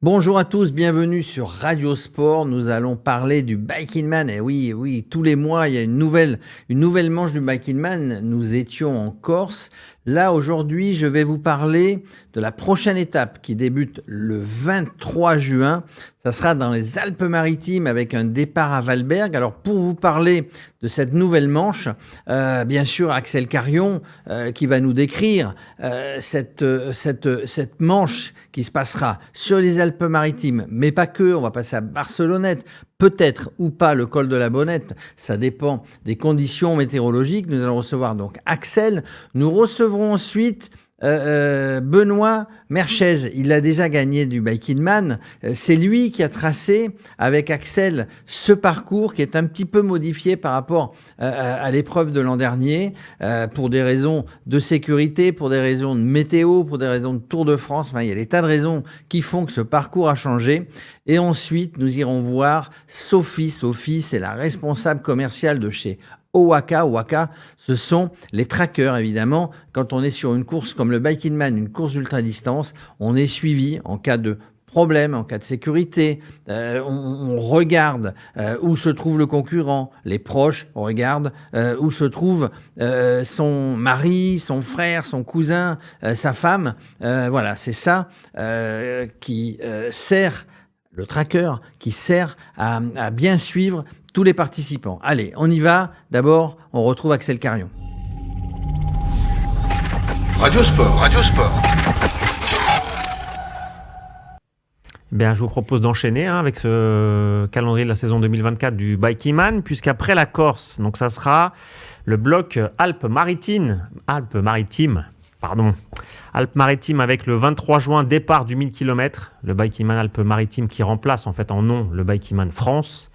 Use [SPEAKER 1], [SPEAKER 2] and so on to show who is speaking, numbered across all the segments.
[SPEAKER 1] Bonjour à tous, bienvenue sur Radio Sport. Nous allons parler du Bike in Man. Et oui, oui, tous les mois, il y a une nouvelle manche du Bike in Man. Nous étions en Corse. Là, aujourd'hui, je vais vous parler de la prochaine étape qui débute le 23 juin. Ça sera dans les Alpes-Maritimes avec un départ à Valberg. Alors, pour vous parler de cette nouvelle manche, bien sûr, Axel Carion qui va nous décrire cette manche qui se passera sur les Alpes-Maritimes, mais pas que. On va passer à Barcelonnette, peut-être ou pas le col de la Bonnette. Ça dépend des conditions météorologiques. Nous allons recevoir donc Axel. Nous recevrons ensuite Benoît Merchez. Il a déjà gagné du Bike in Man. C'est lui qui a tracé avec Axel ce parcours qui est un petit peu modifié par rapport à l'épreuve de l'an dernier pour des raisons de sécurité, pour des raisons de météo, pour des raisons de Tour de France. Enfin, il y a des tas de raisons qui font que ce parcours a changé. Et ensuite, nous irons voir Sophie. Sophie, c'est la responsable commerciale de chez Owaka. Owaka, ce sont les trackers, évidemment. Quand on est sur une course comme le Bike in Man, une course d'ultra-distance, on est suivi en cas de problème, en cas de sécurité. On regarde où se trouve le concurrent, les proches, on regarde où se trouve son mari, son frère, son cousin, sa femme. Voilà, c'est ça qui sert, le tracker, qui sert à bien suivre tous les participants. Allez, on y va. D'abord, on retrouve Axel Carion.
[SPEAKER 2] Radio Sport.
[SPEAKER 3] Bien, je vous propose d'enchaîner avec ce calendrier de la saison 2024 du Bike in Man, puisqu'après la Corse, donc ça sera le bloc Alpes-Maritimes avec le 23 juin, départ du 1000 km, le Bike in Man Alpes-Maritimes qui remplace en fait en nom le Bike in Man France,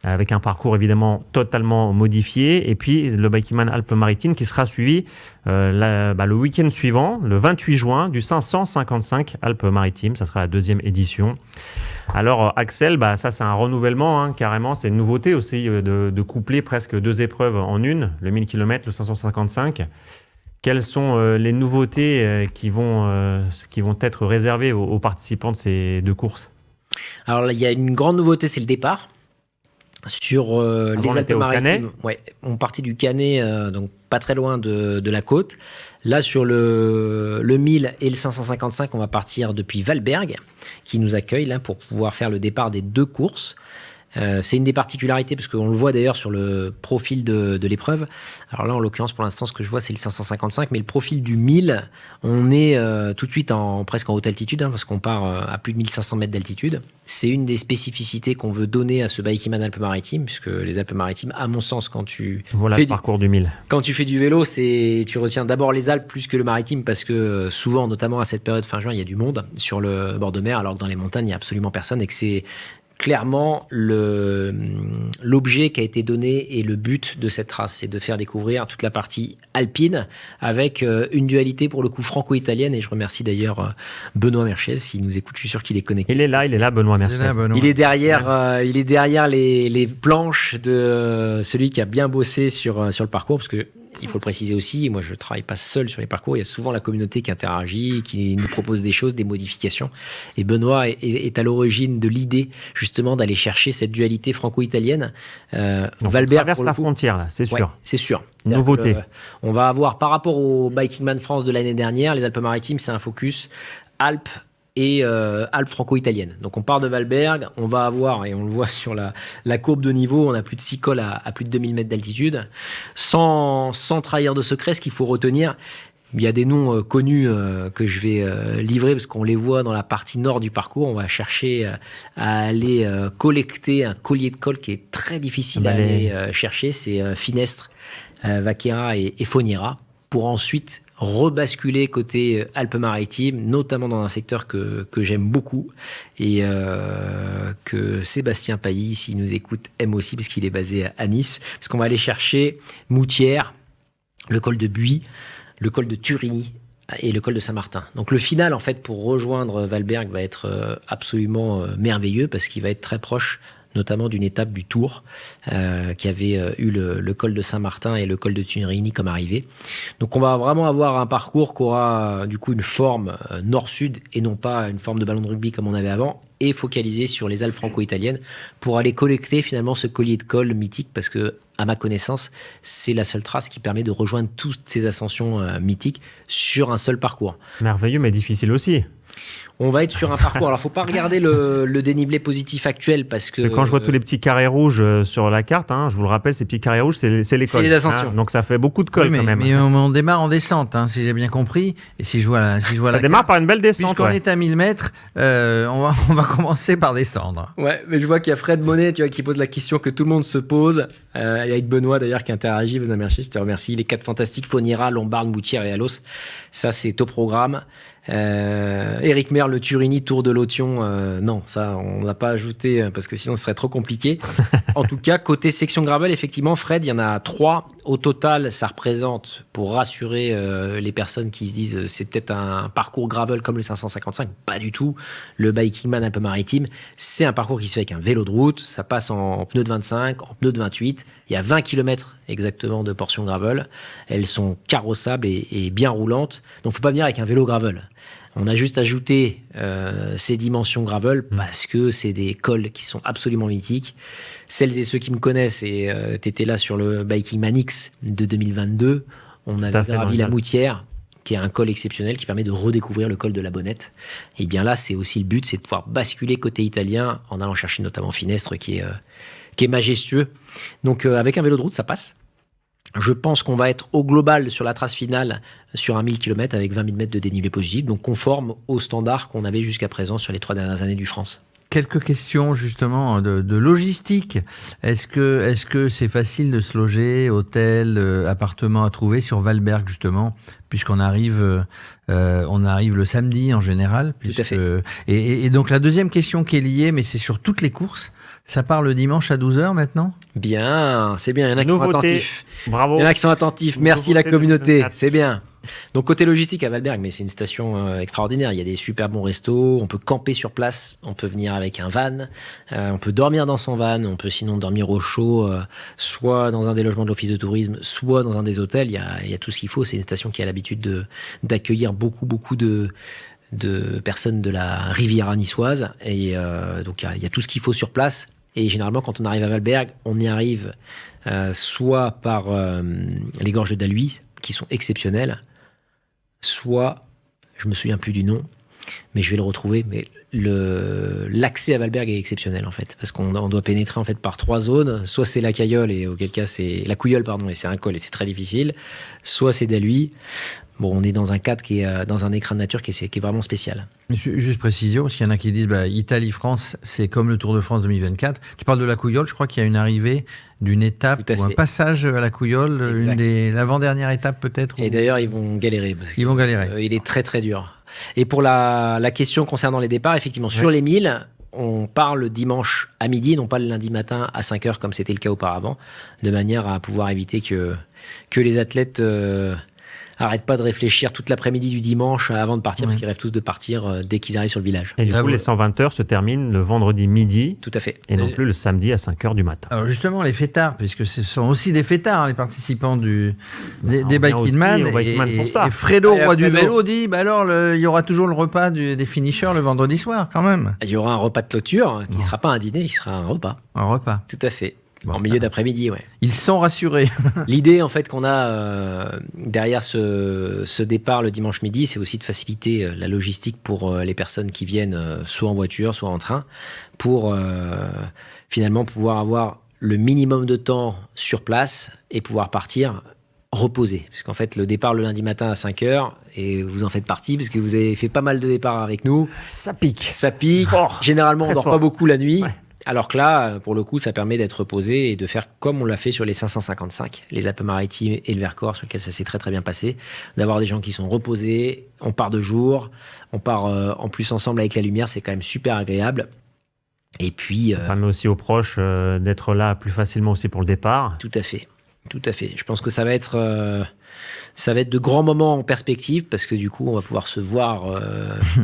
[SPEAKER 3] avec un parcours évidemment totalement modifié, et puis le Bike in Man Alpes-Maritimes qui sera suivi le week-end suivant, le 28 juin, du 555 Alpes-Maritimes. Ça sera la deuxième édition. Alors Axel, ça c'est un renouvellement, carrément, c'est une nouveauté aussi de coupler presque deux épreuves en une, le 1000 km, le 555. Quelles sont les nouveautés qui vont être réservées aux participants de ces deux courses?
[SPEAKER 4] Alors là, il y a une grande nouveauté, c'est le départ. Sur les Alpes-Maritimes, on partait du Canet, donc pas très loin de la côte. Là, sur le 1000 et le 555, on va partir depuis Valberg, qui nous accueille là, pour pouvoir faire le départ des deux courses. C'est une des particularités, parce qu'on le voit d'ailleurs sur le profil de l'épreuve. Alors là, en l'occurrence, pour l'instant, ce que je vois, c'est le 555, mais le profil du 1000, on est tout de suite presque en haute altitude, parce qu'on part à plus de 1500 mètres d'altitude. C'est une des spécificités qu'on veut donner à ce Bike in Man Alpes-Maritimes, puisque les Alpes-Maritimes, à mon sens, quand tu
[SPEAKER 3] fais le parcours du 1000.
[SPEAKER 4] Quand tu fais du vélo, tu retiens d'abord les Alpes plus que le maritime, parce que souvent, notamment à cette période fin juin, il y a du monde sur le bord de mer, alors que dans les montagnes, il n'y a absolument personne, et que c'est clairement l'objet qui a été donné et le but de cette trace, c'est de faire découvrir toute la partie alpine avec une dualité pour le coup franco-italienne, et je remercie d'ailleurs Benoît Merchez s'il nous écoute, je suis sûr qu'il est connecté.
[SPEAKER 3] Il est là Benoît Merchez.
[SPEAKER 4] Il est derrière les planches de celui qui a bien bossé sur le parcours, parce que il faut le préciser aussi, moi je ne travaille pas seul sur les parcours, il y a souvent la communauté qui interagit, qui nous propose des choses, des modifications. Et Benoît est à l'origine de l'idée justement d'aller chercher cette dualité franco-italienne.
[SPEAKER 3] Valberg traverse la frontière là, c'est sûr.
[SPEAKER 4] Ouais, c'est sûr.
[SPEAKER 3] Nouveauté.
[SPEAKER 4] On va avoir, par rapport au Bike in Man France de l'année dernière, les Alpes-Maritimes, c'est un focus Alpes et Alpes franco-italiennes. Donc on part de Valberg, on va avoir, et on le voit sur la courbe de niveau, on a plus de 6 cols à plus de 2000 mètres d'altitude. Sans trahir de secret, ce qu'il faut retenir, il y a des noms connus que je vais livrer, parce qu'on les voit dans la partie nord du parcours. On va chercher à aller collecter un collier de col qui est très difficile à aller chercher. C'est Finestre, Vaquera et Foniera, pour ensuite rebasculer côté Alpes-Maritimes, notamment dans un secteur que j'aime beaucoup, et que Sébastien Pailly, s'il nous écoute, aime aussi, parce qu'il est basé à Nice, parce qu'on va aller chercher Moutières, le col de Buis, le col de Turini et le col de Saint-Martin. Donc le final, en fait, pour rejoindre Valberg va être absolument merveilleux, parce qu'il va être très proche notamment d'une étape du Tour, qui avait eu le col de Saint-Martin et le col de Turini comme arrivée. Donc on va vraiment avoir un parcours qui aura du coup une forme nord-sud et non pas une forme de ballon de rugby comme on avait avant, et focalisé sur les Alpes franco-italiennes pour aller collecter finalement ce collier de col mythique, parce que à ma connaissance, c'est la seule trace qui permet de rejoindre toutes ces ascensions mythiques sur un seul parcours.
[SPEAKER 3] Merveilleux, mais difficile aussi.
[SPEAKER 4] On va être sur un parcours. Alors, faut pas regarder le dénivelé positif actuel parce que.
[SPEAKER 3] Mais quand je vois tous les petits carrés rouges sur la carte, je vous le rappelle, ces petits carrés rouges, c'est les cols.
[SPEAKER 4] C'est les ascensions.
[SPEAKER 3] Donc ça fait beaucoup de cols
[SPEAKER 1] Oui,
[SPEAKER 3] quand même.
[SPEAKER 1] Mais on démarre en descente, si j'ai bien compris. Et si je vois
[SPEAKER 3] Ça démarre par une belle descente.
[SPEAKER 1] Puisqu'on est à 1000 mètres, on va commencer par descendre.
[SPEAKER 4] Ouais, mais je vois qu'il y a Fred Monet, qui pose la question que tout le monde se pose. Et avec Benoît d'ailleurs qui interagit. Benoît Mercier, je te remercie. Les 4 fantastiques, Fonira, Lombard, Moutière et Alos. Ça, c'est au programme. Éric Merle, le Turini, Tour de Lotion, non, ça on n'a pas ajouté parce que sinon ce serait trop compliqué. En tout cas, côté section gravel, effectivement, Fred, il y en a 3 au total. Ça représente, pour rassurer les personnes qui se disent c'est peut-être un parcours gravel comme le 555, pas du tout. Le Bikingman Alpes-Maritimes, c'est un parcours qui se fait avec un vélo de route. Ça passe en pneus de 25, en pneus de 28. Il y a 20 km exactement de portions gravel. Elles sont carrossables et bien roulantes. Donc, faut pas venir avec un vélo gravel. On a juste ajouté ces dimensions gravel parce que c'est des cols qui sont absolument mythiques. Celles et ceux qui me connaissent, et tu étais là sur le Bikingman X de 2022, on avait gravi la Moutière, qui est un col exceptionnel qui permet de redécouvrir le col de la Bonnette. Et bien là, c'est aussi le but, c'est de pouvoir basculer côté italien en allant chercher notamment Finestre qui est majestueux. Donc avec un vélo de route, ça passe. Je pense qu'on va être au global sur la trace finale sur un 1000 km avec 20 000 mètres de dénivelé positif, donc conforme aux standards qu'on avait jusqu'à présent sur les 3 dernières années du France.
[SPEAKER 1] Quelques questions justement de logistique. Est-ce que c'est facile de se loger, hôtel, appartement à trouver sur Valberg justement, puisqu'on arrive le samedi en général.
[SPEAKER 4] Tout à fait.
[SPEAKER 1] Et donc la deuxième question qui est liée, mais c'est sur toutes les courses. Ça part le dimanche à 12h maintenant ?
[SPEAKER 4] Bien, c'est bien. Il y en a qui sont attentifs.
[SPEAKER 3] Bravo.
[SPEAKER 4] Il y en a qui sont attentifs. Merci la communauté. C'est bien. Donc côté logistique à Valberg, mais c'est une station extraordinaire. Il y a des super bons restos. On peut camper sur place. On peut venir avec un van. On peut dormir dans son van. On peut sinon dormir au chaud, soit dans un des logements de l'office de tourisme, soit dans un des hôtels. Il y a tout ce qu'il faut. C'est une station qui a l'habitude d'accueillir beaucoup de personnes de la Riviera niçoise. Et donc il y a tout ce qu'il faut sur place. Et généralement, quand on arrive à Valberg, on y arrive soit par les gorges d'Aluy, qui sont exceptionnelles, soit, je me souviens plus du nom, mais je vais le retrouver, mais l'accès à Valberg est exceptionnel en fait, parce qu'on doit pénétrer en fait par 3 zones. Soit c'est la Cailleule, et auquel cas c'est la Couilleule, pardon, et c'est un col et c'est très difficile. Soit c'est d'Aluy. Bon, on est dans un cadre qui est dans un écran de nature qui est vraiment spécial.
[SPEAKER 1] Juste précision, parce qu'il y en a qui disent Italie-France, c'est comme le Tour de France 2024. Tu parles de la Couilleule, je crois qu'il y a une arrivée d'une étape ou un passage à la Couilleule, l'avant-dernière étape peut-être.
[SPEAKER 4] Et d'ailleurs, ils vont galérer.
[SPEAKER 1] Ils vont galérer.
[SPEAKER 4] Il est très très dur. Et pour la question concernant les départs, effectivement, sur les 1000, on part le dimanche à midi, non pas le lundi matin à 5h comme c'était le cas auparavant, de manière à pouvoir éviter que les athlètes arrêtent pas de réfléchir toute l'après-midi du dimanche avant de partir, parce qu'ils rêvent tous de partir dès qu'ils arrivent sur le village.
[SPEAKER 3] Et du coup, les 120 heures se terminent le vendredi midi.
[SPEAKER 4] Tout à fait.
[SPEAKER 3] Et non plus le samedi à 5h du matin.
[SPEAKER 1] Alors justement, les fêtards, puisque ce sont aussi des fêtards, les participants des Bikingman. Et Fredo, roi du vélo, dit, il y aura toujours le repas des finishers le vendredi soir, quand même.
[SPEAKER 4] Il y aura un repas de clôture, qui ne sera pas un dîner, il sera un repas.
[SPEAKER 1] Un repas.
[SPEAKER 4] Tout à fait. En milieu d'après-midi, ouais.
[SPEAKER 1] Ils sont rassurés.
[SPEAKER 4] L'idée, en fait, qu'on a derrière ce départ le dimanche midi, c'est aussi de faciliter la logistique pour les personnes qui viennent soit en voiture, soit en train, pour finalement pouvoir avoir le minimum de temps sur place et pouvoir partir reposer. Parce qu'en fait, le départ le lundi matin à 5h, et vous en faites partie, parce que vous avez fait pas mal de départs avec nous.
[SPEAKER 3] Ça pique.
[SPEAKER 4] Généralement, on ne dort pas beaucoup la nuit.
[SPEAKER 3] Ouais.
[SPEAKER 4] Alors que là, pour le coup, ça permet d'être reposé et de faire comme on l'a fait sur les 555, les Alpes-Maritimes et le Vercors, sur lesquels ça s'est très très bien passé, d'avoir des gens qui sont reposés, on part de jour, on part en plus ensemble avec la lumière, c'est quand même super agréable. Et puis...
[SPEAKER 3] Ça permet aussi aux proches d'être là plus facilement aussi pour le départ.
[SPEAKER 4] Tout à fait. Je pense que ça va être de grands moments en perspective, parce que du coup, on va pouvoir se voir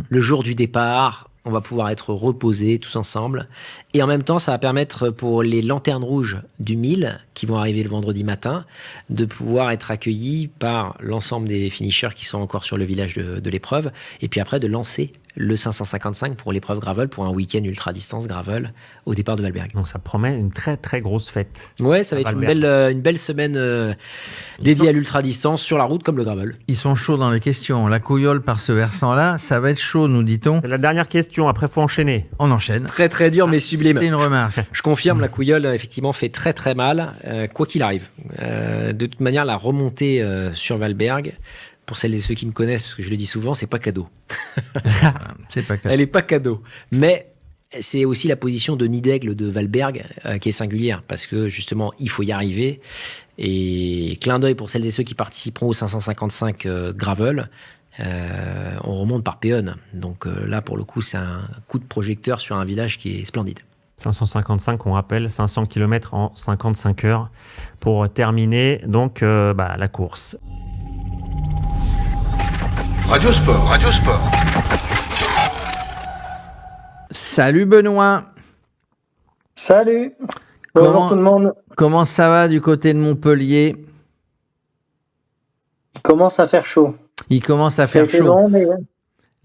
[SPEAKER 4] le jour du départ, on va pouvoir être reposés tous ensemble. Et en même temps, ça va permettre pour les lanternes rouges du 1000 qui vont arriver le vendredi matin de pouvoir être accueillis par l'ensemble des finishers qui sont encore sur le village de l'épreuve. Et puis après, de lancer le 555 pour l'épreuve gravel, pour un week-end ultra-distance gravel au départ de Valberg.
[SPEAKER 3] Donc ça promet une très très grosse fête.
[SPEAKER 4] Ouais, ça va être une belle semaine dédiée à l'ultra-distance sur la route comme le gravel.
[SPEAKER 1] Ils sont chauds dans les questions. La couillole par ce versant-là, ça va être chaud, nous dit-on.
[SPEAKER 3] C'est la dernière question, après faut enchaîner.
[SPEAKER 1] On enchaîne.
[SPEAKER 4] Très très dur mais sublime.
[SPEAKER 1] C'était une remarque.
[SPEAKER 4] Je confirme, la couillole effectivement fait très très mal, quoi qu'il arrive. De toute manière, la remontée sur Valberg, pour celles et ceux qui me connaissent, parce que je le dis souvent, c'est pas cadeau.
[SPEAKER 1] C'est pas cadeau.
[SPEAKER 4] Elle est pas cadeau. Mais c'est aussi la position de nid d'aigle de Valberg qui est singulière, parce que justement, il faut y arriver. Et clin d'œil pour celles et ceux qui participeront au 555 gravel, on remonte par Péonne. Donc là, pour le coup, c'est un coup de projecteur sur un village qui est splendide.
[SPEAKER 3] 555, on rappelle, 500 km en 55 heures pour terminer donc la course.
[SPEAKER 2] Radio Sport.
[SPEAKER 1] Salut Benoît.
[SPEAKER 5] Salut. Bonjour tout le monde.
[SPEAKER 1] Comment ça va du côté de Montpellier?
[SPEAKER 5] Il commence à faire chaud.
[SPEAKER 1] Il commence à faire chaud.
[SPEAKER 5] Long, mais...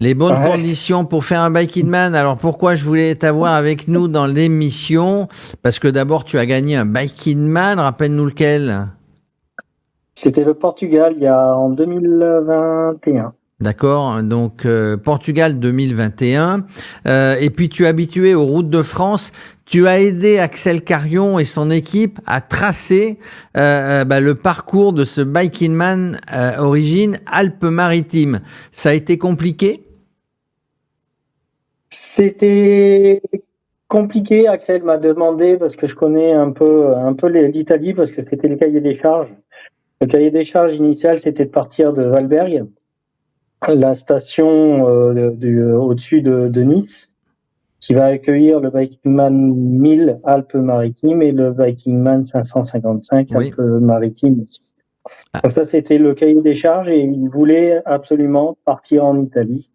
[SPEAKER 1] Les bonnes conditions pour faire un Bike in Man. Alors pourquoi je voulais t'avoir avec nous dans l'émission? Parce que d'abord tu as gagné un Bike in Man. Rappelle-nous lequel?
[SPEAKER 5] C'était le Portugal en 2021.
[SPEAKER 1] D'accord, donc Portugal 2021. Et puis tu es habitué aux routes de France. Tu as aidé Axel Carion et son équipe à tracer le parcours de ce Bike in Man origine Alpes-Maritimes. Ça a été compliqué?
[SPEAKER 5] C'était compliqué. Axel m'a demandé, parce que je connais un peu l'Italie, parce que c'était le cahier des charges. Le cahier des charges initial, c'était de partir de Valberg, la station au-dessus de Nice, qui va accueillir le Viking Man 1000 Alpes-Maritimes et le Viking Man 555 Alpes-Maritimes aussi. Donc ça, c'était le cahier des charges et il voulait absolument partir en Italie.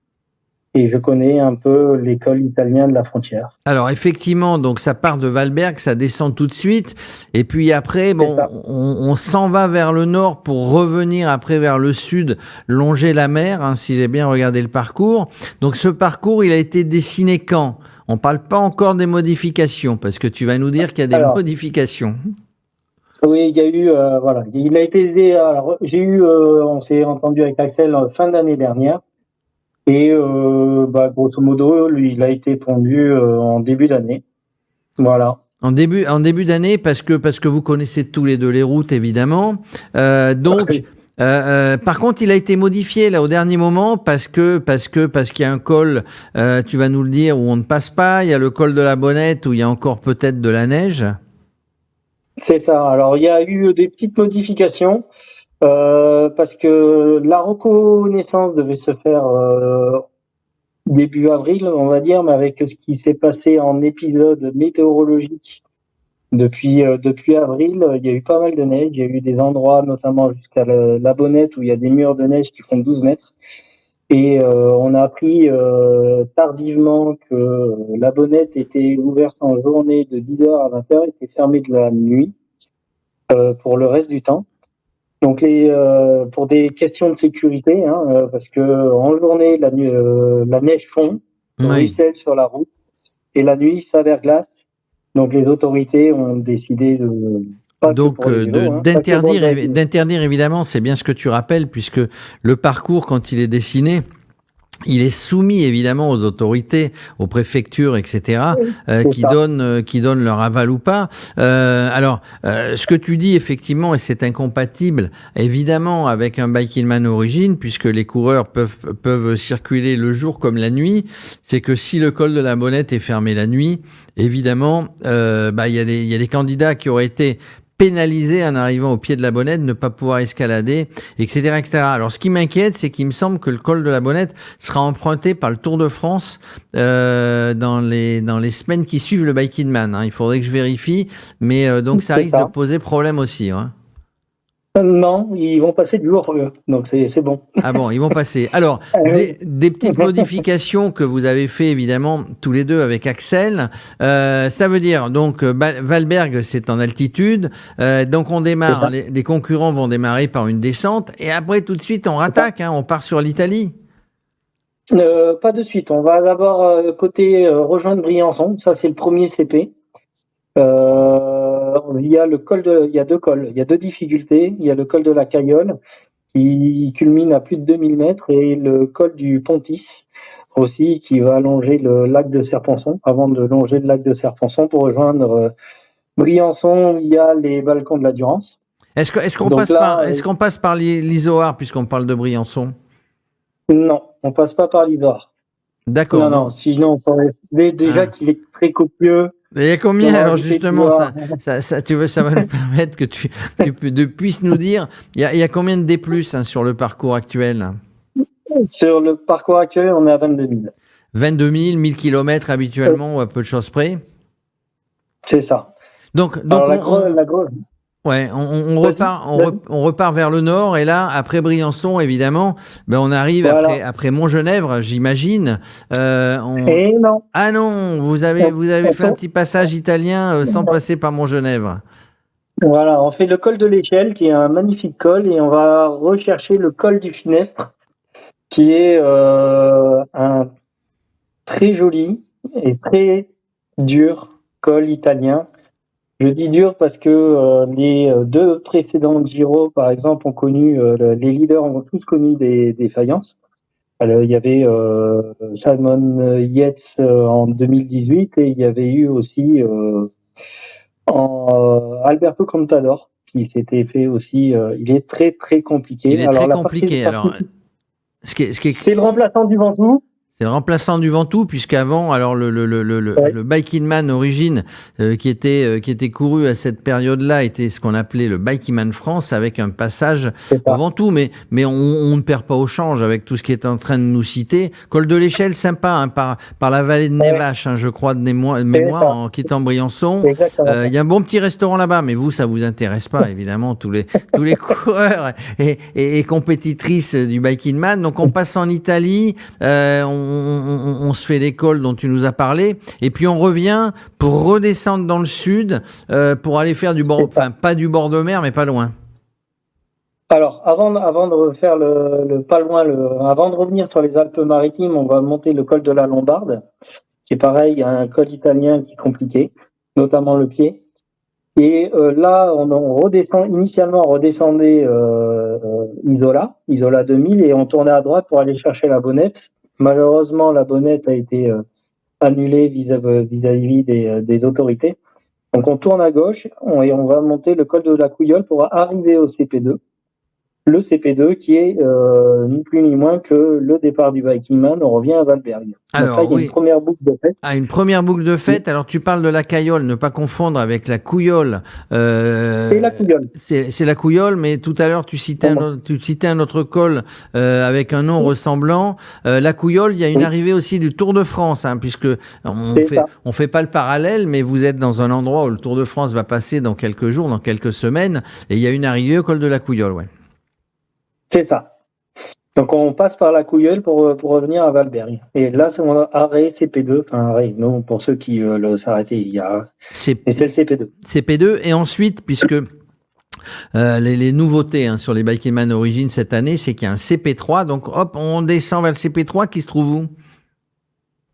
[SPEAKER 5] Et je connais un peu l'école italienne de la frontière.
[SPEAKER 1] Alors effectivement, donc ça part de Valberg, ça descend tout de suite, et puis après, on s'en va vers le nord pour revenir après vers le sud, longer la mer, si j'ai bien regardé le parcours. Donc ce parcours, il a été dessiné quand? On parle pas encore des modifications, parce que tu vas nous dire qu'il y a des modifications.
[SPEAKER 5] Oui, il y a eu, il a été. Alors on s'est entendu avec Axel fin d'année dernière. Et grosso modo, lui, il a été pondu en début d'année. Voilà. En début
[SPEAKER 1] d'année, parce que vous connaissez tous les deux les routes, évidemment. Par contre, il a été modifié là au dernier moment parce qu'il y a un col, tu vas nous le dire, où on ne passe pas. Il y a le col de la Bonnette où il y a encore peut-être de la neige.
[SPEAKER 5] C'est ça. Alors, il y a eu des petites modifications. Parce que la reconnaissance devait se faire début avril, on va dire, mais avec ce qui s'est passé en épisode météorologique depuis avril, il y a eu pas mal de neige. Il y a eu des endroits, notamment jusqu'à la Bonnette, où il y a des murs de neige qui font 12 mètres. Et on a appris tardivement que la Bonnette était ouverte en journée de 10h à 20h, était fermée de la nuit pour le reste du temps. Donc pour des questions de sécurité, parce que en journée la neige fond, ruisselle sur la route, et la nuit ça verglace. Donc les autorités ont décidé
[SPEAKER 1] d'interdire évidemment, c'est bien ce que tu rappelles, puisque le parcours quand il est dessiné, il est soumis évidemment aux autorités, aux préfectures, etc., qui donnent leur aval ou pas. Ce que tu dis effectivement, et c'est incompatible évidemment avec un Bike in Man origine, puisque les coureurs peuvent circuler le jour comme la nuit. C'est que si le col de la Bonnette est fermé la nuit, évidemment, il y a des candidats qui auraient été pénalisé en arrivant au pied de la Bonnette, ne pas pouvoir escalader, etc., etc. Alors, ce qui m'inquiète, c'est qu'il me semble que le col de la Bonnette sera emprunté par le Tour de France dans les semaines qui suivent le Bike in Man. Il faudrait que je vérifie, mais donc ça risque de poser problème aussi.
[SPEAKER 5] Non, ils vont passer du jour, eux. Donc c'est bon.
[SPEAKER 1] Ah bon, ils vont passer. Alors, des petites modifications que vous avez fait évidemment tous les deux avec Axel. Ça veut dire donc Valberg, c'est en altitude. Donc on démarre.
[SPEAKER 5] C'est ça.
[SPEAKER 1] Les concurrents vont démarrer par une descente et après tout de suite on rattaque. On part sur l'Italie.
[SPEAKER 5] Pas de suite. On va d'abord rejoindre Briançon. Ça, c'est le premier CP. Il y a il y a deux cols. Il y a deux difficultés. Il y a le col de la Caillole qui culmine à plus de 2000 mètres et le col du Pontis aussi qui va longer le lac de Serponçon avant de longer le lac de Serponçon pour rejoindre Briançon via les balcons de la Durance.
[SPEAKER 1] Est-ce qu'on
[SPEAKER 5] Donc
[SPEAKER 1] passe
[SPEAKER 5] là,
[SPEAKER 1] est-ce qu'on passe par l'Izoard puisqu'on parle de Briançon?
[SPEAKER 5] Non, on passe pas par l'Isoire.
[SPEAKER 1] D'accord.
[SPEAKER 5] Non, sinon, ça aurait déjà qu'il est très copieux.
[SPEAKER 1] Il y a combien
[SPEAKER 5] On va
[SPEAKER 1] alors
[SPEAKER 5] rajouter
[SPEAKER 1] justement
[SPEAKER 5] l'Isoire.
[SPEAKER 1] ça va nous permettre que tu puisses nous dire il y a combien de D+ sur le parcours actuel?
[SPEAKER 5] Sur le parcours actuel, on est à 22 000.
[SPEAKER 1] 22 000, 1000 km habituellement ou à peu de choses près.
[SPEAKER 5] C'est ça.
[SPEAKER 1] Donc
[SPEAKER 5] Alors,
[SPEAKER 1] on
[SPEAKER 5] Vas-y, vas-y.
[SPEAKER 1] repart vers le nord et là après Briançon évidemment, on arrive
[SPEAKER 5] Voilà.
[SPEAKER 1] après Montgenèvre, j'imagine.
[SPEAKER 5] Et non.
[SPEAKER 1] Ah non, vous avez fait un petit passage italien sans passer par Montgenèvre.
[SPEAKER 5] Voilà, on fait le col de l'Échelle, qui est un magnifique col, et on va rechercher le col du Finestre, qui est un très joli et très dur col italien. Je dis dur parce que les deux précédents Giro, par exemple, ont connu, les leaders ont tous connu des défaillances. Alors, il y avait Simon Yates en 2018 et il y avait eu aussi Alberto Contador qui s'était fait aussi. Il est très très compliqué.
[SPEAKER 1] Il est très compliqué.
[SPEAKER 5] C'est le remplaçant du Ventoux.
[SPEAKER 1] C'est le remplaçant du Ventoux, puisqu'avant, alors le Bike in Man origine qui était couru à cette période-là était ce qu'on appelait le Bike in Man France avec un passage au Ventoux, mais on ne perd pas au change avec tout ce qui est en train de nous citer. Col de l'Échelle, sympa, par la vallée de Nevache, je crois de mémoire en quittant Briançon. Il y a un bon petit restaurant là-bas, mais vous, ça vous intéresse pas évidemment tous les coureurs et compétitrices du Bike in Man. Donc on passe en Italie. On se fait l'école dont tu nous as parlé, et puis on revient pour redescendre dans le sud, pour aller faire du bord, enfin pas du bord de mer, mais pas loin.
[SPEAKER 5] Alors, avant de faire avant de revenir sur les Alpes-Maritimes, on va monter le col de la Lombarde, qui est pareil, un col italien qui est compliqué, notamment le pied. Et là, on redescend. Initialement, on redescendait Isola 2000, et on tournait à droite pour aller chercher la Bonnette. Malheureusement, la Bonnette a été annulée vis-à-vis des autorités. Donc, on tourne à gauche et on va monter le col de la Couillole pour arriver au CP2. Le CP2 qui est ni plus ni moins que le départ du Viking Man. On revient à Valberg.
[SPEAKER 1] Alors,
[SPEAKER 5] donc là, il y a une première boucle de fête.
[SPEAKER 1] Ah, une première boucle de fête. Oui. Alors, tu parles de la Caillole, ne pas confondre avec la Couillole.
[SPEAKER 5] C'est la Couillole.
[SPEAKER 1] C'est la Couillole, mais tout à l'heure, tu citais un autre col avec un nom ressemblant. La Couillole, il y a une arrivée aussi du Tour de France, puisque on fait pas le parallèle, mais vous êtes dans un endroit où le Tour de France va passer dans quelques jours, dans quelques semaines, et il y a une arrivée au col de la Couillole, ouais.
[SPEAKER 5] C'est ça. Donc on passe par la Couilleule pour revenir à Valberg. Et là, c'est mon arrêt CP2. Enfin, arrêt, non, pour ceux qui veulent s'arrêter, et c'est le CP2.
[SPEAKER 1] CP2, et ensuite, puisque les nouveautés sur les Bike in Man Origins cette année, c'est qu'il y a un CP3. Donc hop, on descend vers le CP3 qui se trouve où?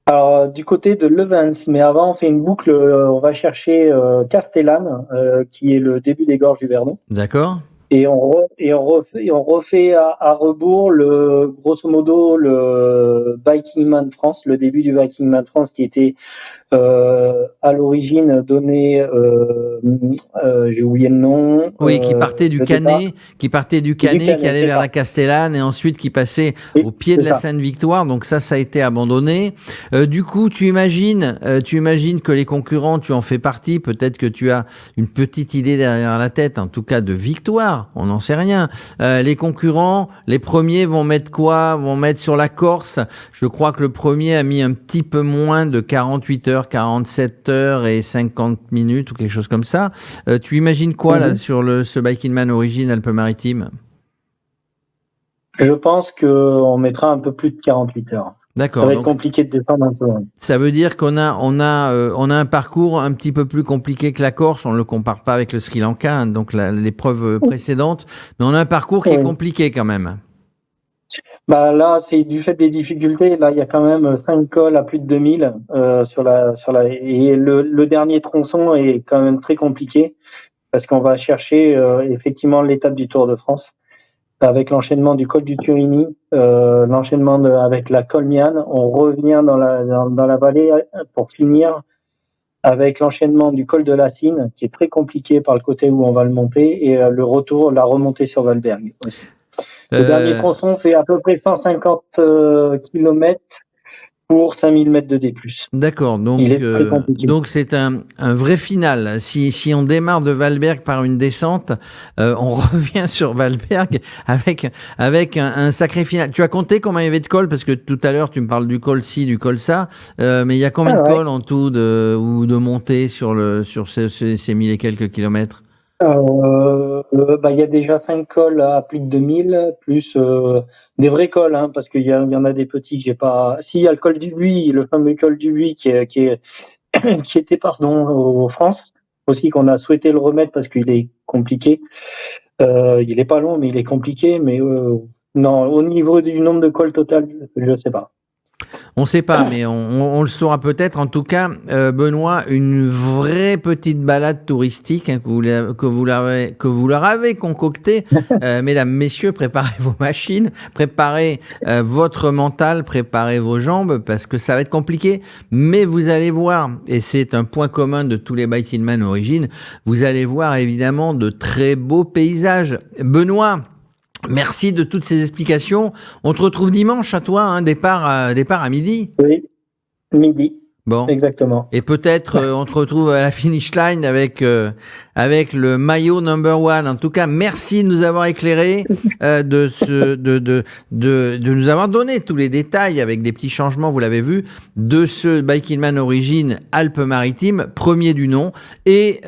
[SPEAKER 5] Alors, du côté de Levens, mais avant, on fait une boucle. On va chercher Castellane, qui est le début des gorges du Verdon.
[SPEAKER 1] D'accord.
[SPEAKER 5] Et on refait à rebours grosso modo le Viking Man France, le début du Viking Man France qui était à l'origine donné, j'ai oublié le nom.
[SPEAKER 1] Oui, qui partait du Canet, qui allait vers la Castellane et ensuite qui passait au pied de la Sainte-Victoire. Donc ça a été abandonné. Du coup, tu imagines que les concurrents, tu en fais partie. Peut-être que tu as une petite idée derrière la tête, en tout cas de victoire pas, on n'en sait rien. Les concurrents, les premiers vont mettre quoi? Vont mettre sur la Corse. Je crois que le premier a mis un petit peu moins de 48 heures, 47 heures et 50 minutes ou quelque chose comme ça. Tu imagines quoi là sur ce Bike in Man Origin Alpes-Maritimes?
[SPEAKER 5] Je pense qu'on mettra un peu plus de 48 heures.
[SPEAKER 1] D'accord.
[SPEAKER 5] Ça va être compliqué de descendre un peu.
[SPEAKER 1] Ça veut dire qu'on a un parcours un petit peu plus compliqué que la Corse. On ne le compare pas avec le Sri Lanka, hein, donc l'épreuve précédente. Mais on a un parcours qui est compliqué quand même.
[SPEAKER 5] Bah là, c'est du fait des difficultés. Là, il y a quand même 5 cols à plus de 2000 et le dernier tronçon est quand même très compliqué parce qu'on va chercher effectivement l'étape du Tour de France. Avec l'enchaînement du col du Turini, l'enchaînement avec la Colmiane, on revient dans la vallée pour finir avec l'enchaînement du col de la Cine, qui est très compliqué par le côté où on va le monter, et le retour, la remontée sur Valberg aussi. Le dernier tronçon fait à peu près 150 km pour 5000 mètres de D+.
[SPEAKER 1] D'accord, donc c'est un vrai final. Si on démarre de Valberg par une descente, on revient sur Valberg avec un sacré final. Tu as compté combien il y avait de cols? Parce que tout à l'heure tu me parles du col ci, du col ça, mais il y a combien de cols en tout ou de montées sur ces 1000 et quelques kilomètres?
[SPEAKER 5] Il y a déjà 5 cols à plus de 2000, plus des vrais cols, hein, parce qu'il y en a des petits que j'ai pas. Si, il y a le col du Buis, le fameux col du Buis qui était aux France, aussi qu'on a souhaité le remettre parce qu'il est compliqué. Il est pas long, mais il est compliqué. Mais non, au niveau du nombre de cols total, je sais pas.
[SPEAKER 1] On ne sait pas, mais on le saura peut-être. En tout cas, Benoît, une vraie petite balade touristique hein, que vous leur avez concoctée. Mesdames, messieurs, préparez vos machines, préparez votre mental, préparez vos jambes, parce que ça va être compliqué. Mais vous allez voir, et c'est un point commun de tous les Bike in Man Origin, vous allez voir évidemment de très beaux paysages. Benoît, merci de toutes ces explications. On te retrouve dimanche à toi, hein, départ à midi.
[SPEAKER 5] Oui, midi.
[SPEAKER 1] Bon.
[SPEAKER 5] Exactement.
[SPEAKER 1] Et peut-être on te retrouve à la finish line avec le maillot number one. En tout cas, merci de nous avoir éclairé, de nous avoir donné tous les détails avec des petits changements, vous l'avez vu, de ce Bike in Man Origin Alpes-Maritimes, premier du nom. Et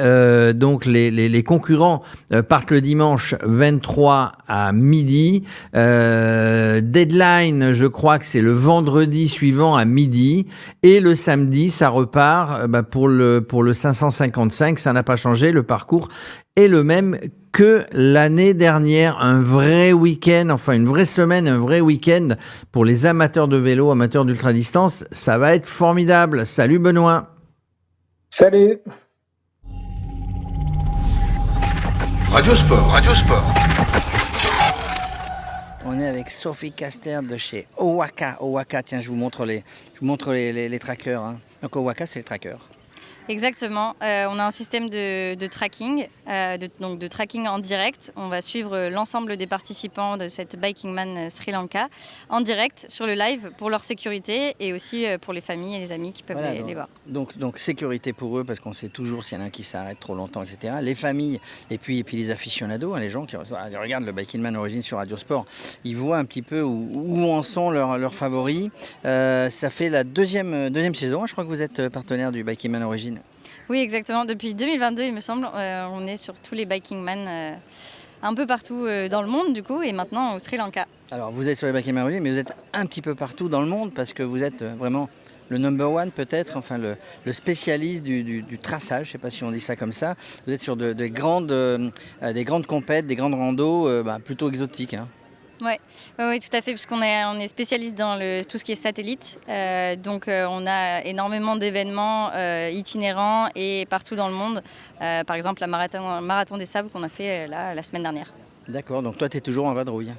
[SPEAKER 1] donc les concurrents partent le dimanche 23 à midi. Deadline, je crois que c'est le vendredi suivant à midi. Et le samedi, ça repart pour le 555, ça n'a pas changé, le parcours est le même que l'année dernière. Un vrai week-end, enfin une vraie semaine, un vrai week-end pour les amateurs de vélo, amateurs d'ultra-distance, ça va être formidable. Salut Benoît.
[SPEAKER 5] Salut.
[SPEAKER 2] Radio Sport.
[SPEAKER 1] On est avec Sophie Caster de chez Owaka. Owaka, tiens, je vous montre les trackers. Hein. Donc Owaka, c'est le tracker.
[SPEAKER 6] Exactement. On a un système de tracking, donc de tracking en direct. On va suivre l'ensemble des participants de cette Bike in Man Sri Lanka en direct sur le live pour leur sécurité et aussi pour les familles et les amis qui peuvent les voir.
[SPEAKER 1] Donc sécurité pour eux parce qu'on sait toujours s'il y en a un qui s'arrête trop longtemps, etc. Les familles et puis les aficionados, hein, les gens qui regardent le Bike in Man Origin sur Radio Sport, ils voient un petit peu où en sont leurs favoris. Ça fait la deuxième saison, je crois que vous êtes partenaire du Bike in Man Origin.
[SPEAKER 6] Oui, exactement. Depuis 2022, il me semble, on est sur tous les Biking Man un peu partout dans le monde, du coup, et maintenant au Sri Lanka.
[SPEAKER 1] Alors, vous êtes sur les Bike in Man Origin, mais vous êtes un petit peu partout dans le monde parce que vous êtes vraiment le number one, peut-être, enfin le spécialiste du traçage, je ne sais pas si on dit ça comme ça. Vous êtes sur des grandes compètes, des grandes randos plutôt exotiques. Hein.
[SPEAKER 6] Oui, tout à fait, puisqu'on est spécialiste dans tout ce qui est satellite. Donc, on a énormément d'événements itinérants et partout dans le monde. Par exemple, la marathon des sables qu'on a fait la semaine dernière.
[SPEAKER 1] D'accord, donc toi, tu es toujours en vadrouille.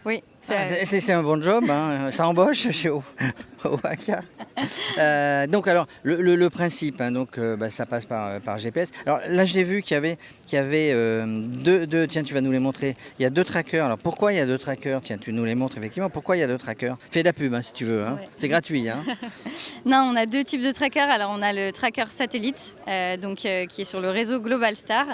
[SPEAKER 6] Oui,
[SPEAKER 1] C'est un bon job, hein. Ça embauche chez OAKA. Donc alors, le principe, hein, donc, ça passe par GPS. Alors là, j'ai vu qu'il y avait deux, tiens, tu vas nous les montrer. Il y a 2 trackers. Alors pourquoi il y a 2 trackers? Tiens, tu nous les montres effectivement. Pourquoi il y a 2 trackers? Fais de la pub, hein, si tu veux. Hein.
[SPEAKER 6] Ouais.
[SPEAKER 1] C'est gratuit. Hein.
[SPEAKER 6] Non, on a 2 types de trackers. Alors, on a le tracker satellite, qui est sur le réseau Globalstar.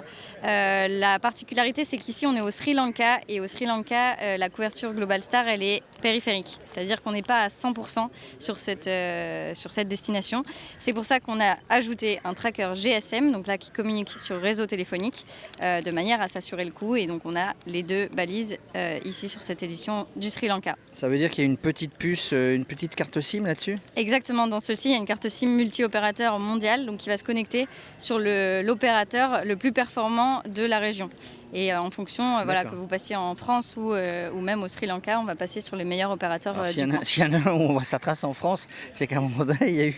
[SPEAKER 6] La particularité, c'est qu'ici, on est au Sri Lanka. Et au Sri Lanka, la couverture Globalstar, elle est périphérique. C'est-à-dire qu'on n'est pas à 100% sur cette destination. C'est pour ça qu'on a ajouté un tracker GSM, donc là, qui communique sur le réseau téléphonique, de manière à s'assurer le coup. Et donc, on a les 2 balises ici sur cette édition du Sri Lanka.
[SPEAKER 1] Ça veut dire qu'il y a une petite puce, une petite carte SIM là-dessus?
[SPEAKER 6] Exactement, dans ceci, il y a une carte SIM multi-opérateur mondiale, donc qui va se connecter sur l'opérateur le plus performant de la région. Et en fonction, que vous passiez en France ou même au Sri Lanka, on va passer sur les meilleurs opérateurs du coin.
[SPEAKER 1] S'il y en a un où on voit sa trace en France, c'est qu'à un moment donné,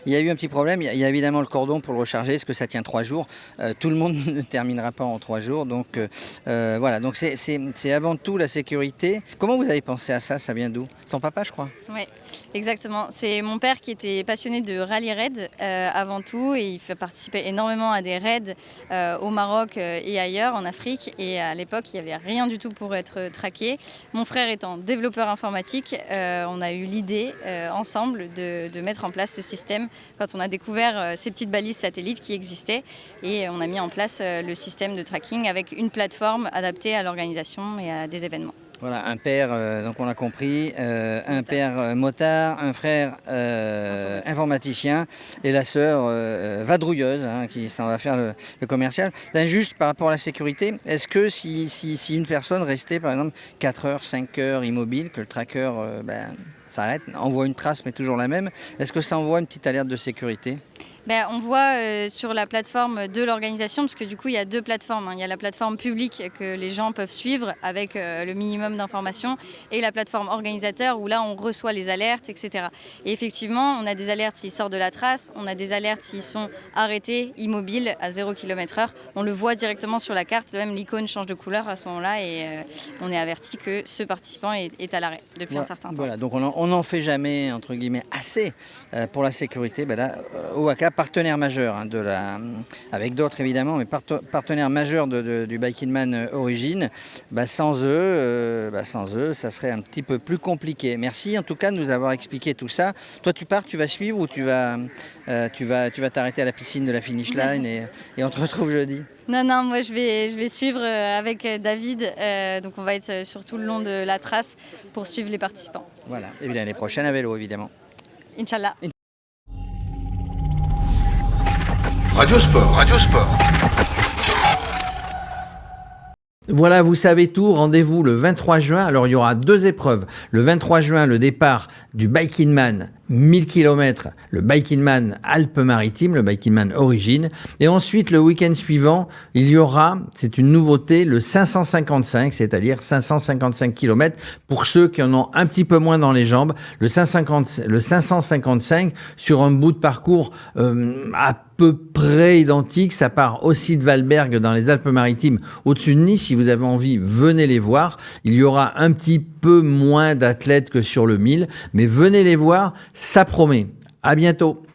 [SPEAKER 1] il y a eu un petit problème. Il y a évidemment le cordon pour le recharger, parce que ça tient 3 jours. Tout le monde ne terminera pas en 3 jours. Donc voilà, donc c'est avant tout la sécurité. Comment vous avez pensé à ça? Ça vient d'où? C'est ton papa, je crois?
[SPEAKER 6] Oui, exactement. C'est mon père qui était passionné de rallye raid avant tout, et il fait participer énormément à des raids au Maroc et ailleurs en Afrique. Et à l'époque, il n'y avait rien du tout pour être traqué. Mon frère étant développeur informatique, on a eu l'idée ensemble de mettre en place ce système quand on a découvert ces petites balises satellites qui existaient. Et on a mis en place le système de tracking avec une plateforme adaptée à l'organisation et à des événements.
[SPEAKER 1] Voilà, un père, donc on a compris, un père motard, un frère informaticien et la sœur vadrouilleuse, hein, qui s'en va faire le commercial. Là, juste par rapport à la sécurité, est-ce que si une personne restait par exemple 4 heures, 5 heures immobile, que le tracker s'arrête, envoie une trace mais toujours la même, est-ce que ça envoie une petite alerte de sécurité?
[SPEAKER 6] On voit sur la plateforme de l'organisation, parce que du coup il y a 2 plateformes. Il y a la plateforme publique que les gens peuvent suivre avec le minimum d'informations, et la plateforme organisateur où là on reçoit les alertes, etc. Et effectivement, on a des alertes s'ils sortent de la trace, on a des alertes s'ils sont arrêtés, immobiles, à 0 km/h. On le voit directement sur la carte, même l'icône change de couleur à ce moment-là, et on est averti que ce participant est à l'arrêt depuis un certain temps.
[SPEAKER 1] Voilà, donc on n'en fait jamais, entre guillemets, assez pour la sécurité. Là, OAKA, partenaire majeur, hein, avec d'autres évidemment, mais partenaire majeur du Bike Man Origin. Sans eux, ça serait un petit peu plus compliqué. Merci en tout cas de nous avoir expliqué tout ça. Toi, tu pars, tu vas suivre, ou tu vas t'arrêter à la piscine de la finish line et on te retrouve jeudi?
[SPEAKER 6] Non, moi je vais suivre avec David, donc on va être sur tout le long de la trace pour suivre les participants.
[SPEAKER 1] Voilà, et bien l'année prochaine à vélo évidemment.
[SPEAKER 6] Inch'Allah.
[SPEAKER 2] Radio Sport.
[SPEAKER 1] Voilà, vous savez tout. Rendez-vous le 23 juin. Alors, il y aura 2 épreuves. Le 23 juin, le départ du Bike Man 1000 km, le Bike Man Alpes-Maritimes, le Bike Man Origin. Et ensuite, le week-end suivant, il y aura, c'est une nouveauté, le 555, c'est-à-dire 555 km pour ceux qui en ont un petit peu moins dans les jambes. Le 555 sur un bout de parcours à peu près identique. Ça part aussi de Valberg dans les Alpes-Maritimes, au-dessus de Nice. Si vous avez envie, venez les voir. Il y aura un petit peu moins d'athlètes que sur le 1000, mais venez les voir, ça promet. À bientôt.